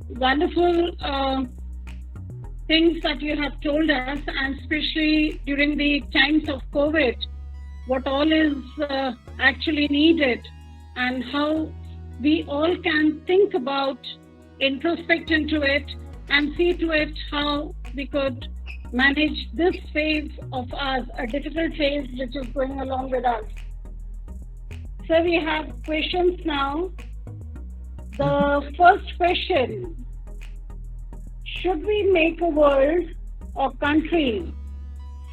wonderful things that you have told us, and especially during the times of COVID, what all is actually needed and how we all can think about, introspect into it, and see to it how we could manage this phase of ours, a difficult phase which is going along with us. So we have questions now. The first question: should we make a world or country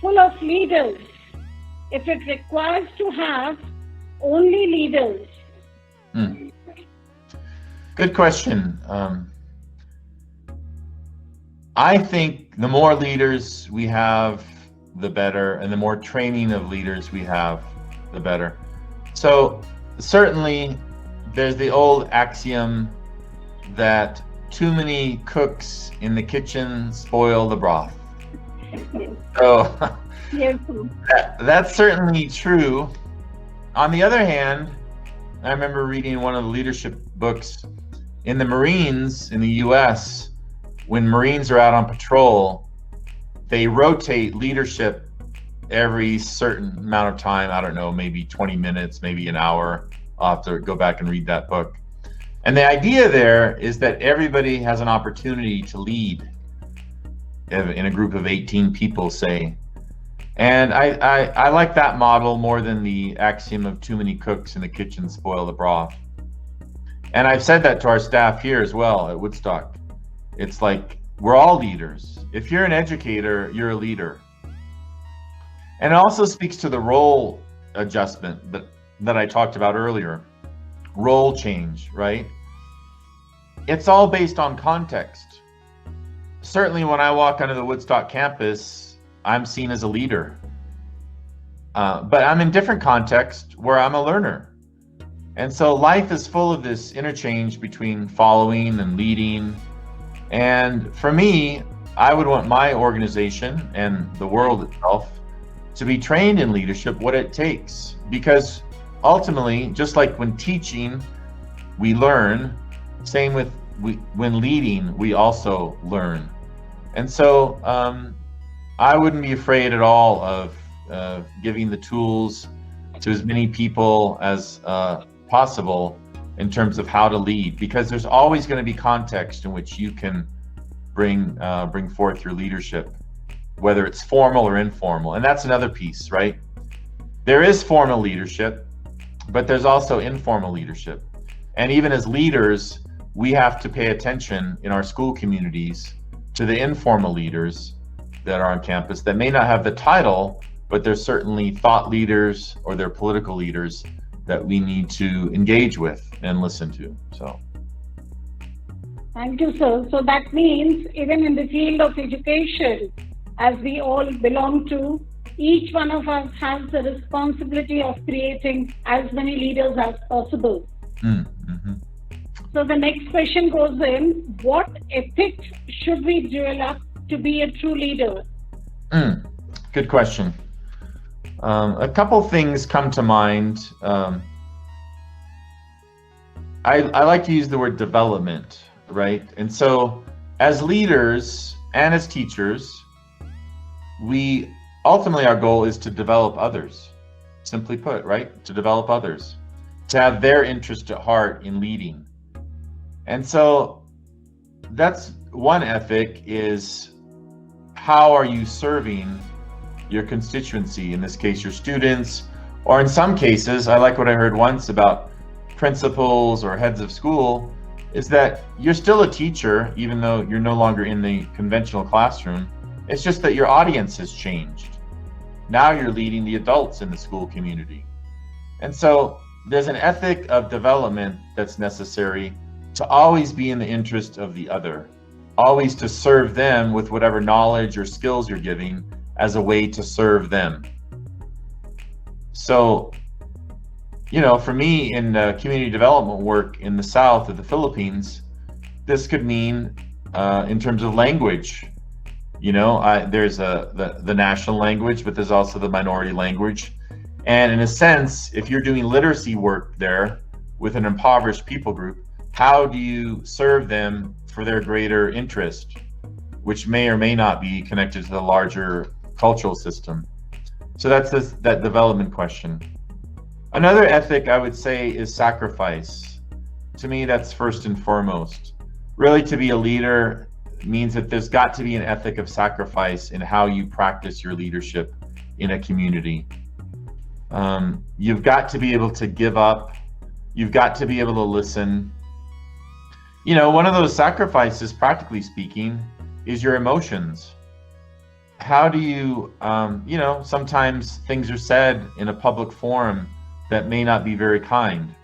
full of leaders if it requires to have only leaders? Good question. I think the more leaders we have, the better, and the more training of leaders we have, the better. So certainly there's the old axiom that too many cooks in the kitchen spoil the broth. So that's certainly true. On the other hand, I remember reading one of the leadership books in the Marines in the US. When Marines are out on patrol, they rotate leadership every certain amount of time. I don't know, maybe 20 minutes, maybe an hour. I'll have to go back and read that book. And the idea there is that everybody has an opportunity to lead in a group of 18 people, say. And I like that model more than the axiom of too many cooks in the kitchen spoil the broth. And I've said that to our staff here as well at Woodstock. It's like, we're all leaders. If you're an educator, you're a leader. And it also speaks to the role adjustment that I talked about earlier. Role change, right? It's all based on context. Certainly when I walk onto the Woodstock campus, I'm seen as a leader. But I'm in different context where I'm a learner. And so life is full of this interchange between following and leading. And for me, I would want my organization and the world itself to be trained in leadership, what it takes. Because ultimately, just like when teaching, we learn, same with when leading, we also learn. And so I wouldn't be afraid at all of giving the tools to as many people as possible in terms of how to lead, because there's always going to be context in which you can bring forth your leadership, whether it's formal or informal. And that's another piece, right? There is formal leadership, but there's also informal leadership. And even as leaders, we have to pay attention in our school communities to the informal leaders that are on campus that may not have the title, but they're certainly thought leaders or they're political leaders that we need to engage with and listen to. So. Thank you, sir. So that means even in the field of education, as we all belong to, each one of us has the responsibility of creating as many leaders as possible. Mm-hmm. So the next question goes in: what ethics should we develop to be a true leader? Good question. A couple things come to mind. I like to use the word development, right? And so as leaders and as teachers, ultimately our goal is to develop others, simply put, right? To develop others, to have their interest at heart in leading. And so that's one ethic, is how are you serving your constituency, in this case your students, or in some cases, I like what I heard once about principals or heads of school, is that you're still a teacher even though you're no longer in the conventional classroom. It's just that your audience has changed. Now you're leading the adults in the school community. And so there's an ethic of development that's necessary to always be in the interest of the other, always to serve them with whatever knowledge or skills you're giving as a way to serve them. So, for me in community development work in the south of the Philippines, this could mean in terms of language. There's the national language, but there's also the minority language. And in a sense, if you're doing literacy work there with an impoverished people group, how do you serve them for their greater interest, which may or may not be connected to the larger cultural system. So that's that development question. Another ethic I would say is sacrifice. To me, that's first and foremost. Really, to be a leader means that there's got to be an ethic of sacrifice in how you practice your leadership in a community. You've got to be able to give up. You've got to be able to listen. You know, one of those sacrifices, practically speaking, is your emotions. How do you, you know, sometimes things are said in a public forum that may not be very kind.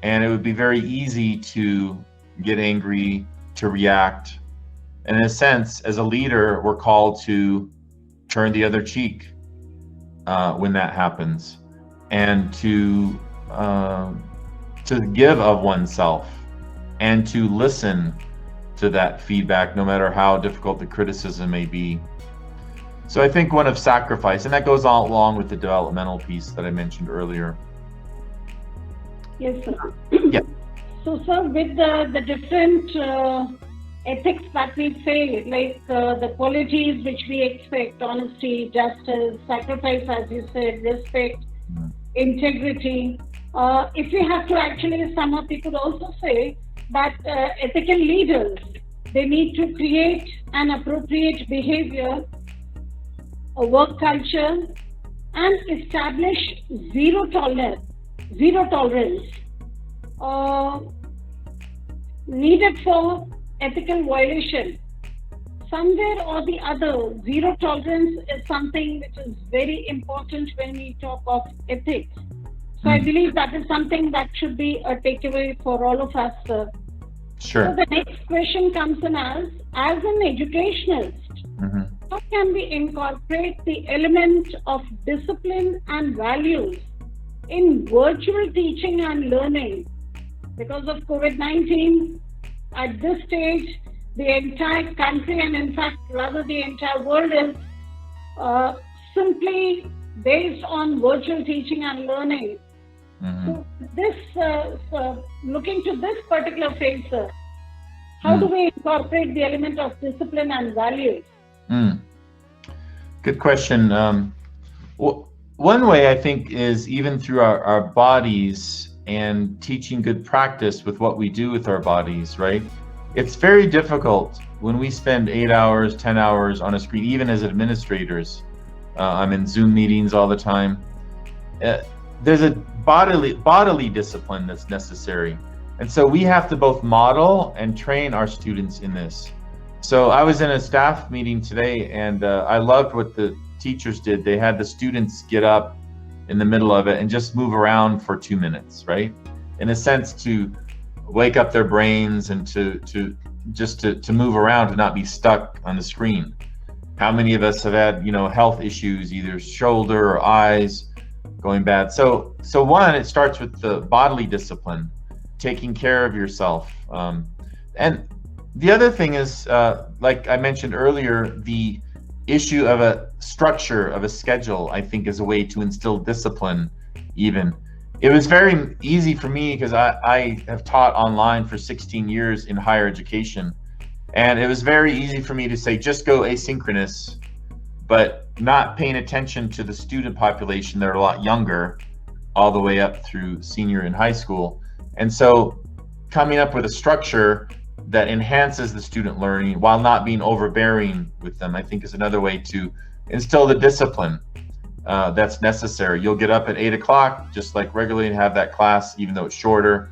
And it would be very easy to get angry, to react. And in a sense, as a leader, we're called to turn the other cheek when that happens, and to give of oneself, and to listen to that feedback, no matter how difficult the criticism may be. So I think one of sacrifice, and that goes all along with the developmental piece that I mentioned earlier. Yes, sir. Yeah. So, sir, with the different ethics that we say, like the qualities which we expect, honesty, justice, sacrifice, as you said, respect, integrity. If we have to actually sum up, we could also say that ethical leaders, they need to create an appropriate behavior, a work culture, and establish zero tolerance needed for ethical violation. Somewhere or the other, zero tolerance is something which is very important when we talk of ethics. So I believe that is something that should be a takeaway for all of us, sir. Sure. So the next question comes in as an educationalist, how can we incorporate the element of discipline and values in virtual teaching and learning? Because of COVID-19, at this stage, the entire country, and in fact, rather the entire world, is simply based on virtual teaching and learning. So this, looking to this particular phase, sir, how do we incorporate the element of discipline and values? Good question. One way I think is even through our bodies and teaching good practice with what we do with our bodies, right? It's very difficult when we spend 8 hours, 10 hours on a screen, even as administrators. I'm in Zoom meetings all the time. There's a bodily discipline that's necessary. And so we have to both model and train our students in this. So I was in a staff meeting today, and I loved what the teachers did. They had the students get up in the middle of it and just move around for 2 minutes, right? In a sense, to wake up their brains and to move around, to not be stuck on the screen. How many of us have had, you know, health issues, either shoulder or eyes going bad? So one, it starts with the bodily discipline, taking care of yourself. And the other thing is, like I mentioned earlier, the issue of a structure, of a schedule, I think is a way to instill discipline even. It was very easy for me because I have taught online for 16 years in higher education. And it was very easy for me to say, just go asynchronous, but not paying attention to the student population. They're a lot younger, all the way up through senior and high school. And so coming up with a structure that enhances the student learning while not being overbearing with them, I think is another way to instill the discipline that's necessary. You'll get up at 8 o'clock, just like regularly, and have that class, even though it's shorter.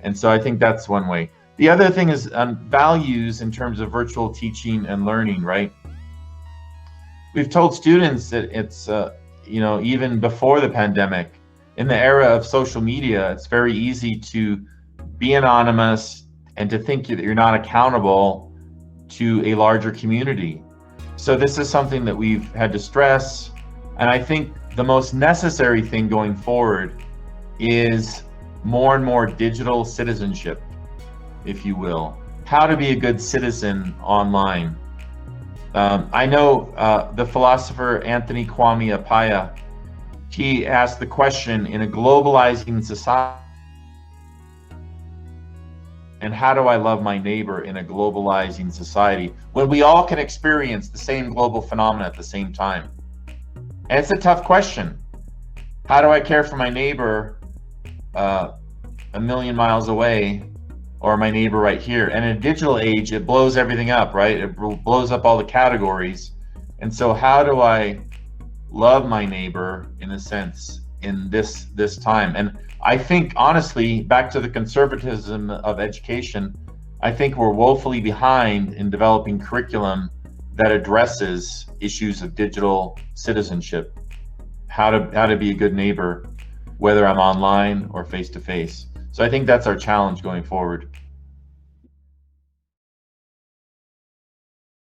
And so I think that's one way. The other thing is values in terms of virtual teaching and learning, right? We've told students that it's, you know, even before the pandemic, in the era of social media, it's very easy to be anonymous and to think that you're not accountable to a larger community. So this is something that we've had to stress. And I think the most necessary thing going forward is more and more digital citizenship, if you will. How to be a good citizen online. I know the philosopher Anthony Kwame Appiah, he asked the question, in a globalizing society, and how do I love my neighbor in a globalizing society when we all can experience the same global phenomena at the same time? And it's a tough question. How do I care for my neighbor a million miles away, or my neighbor right here? And in a digital age, it blows everything up, right? It blows up all the categories. And so how do I love my neighbor, in a sense, in this time? And I think, honestly, back to the conservatism of education, I think we're woefully behind in developing curriculum that addresses issues of digital citizenship, how to be a good neighbor, whether I'm online or face to face. So I think that's our challenge going forward.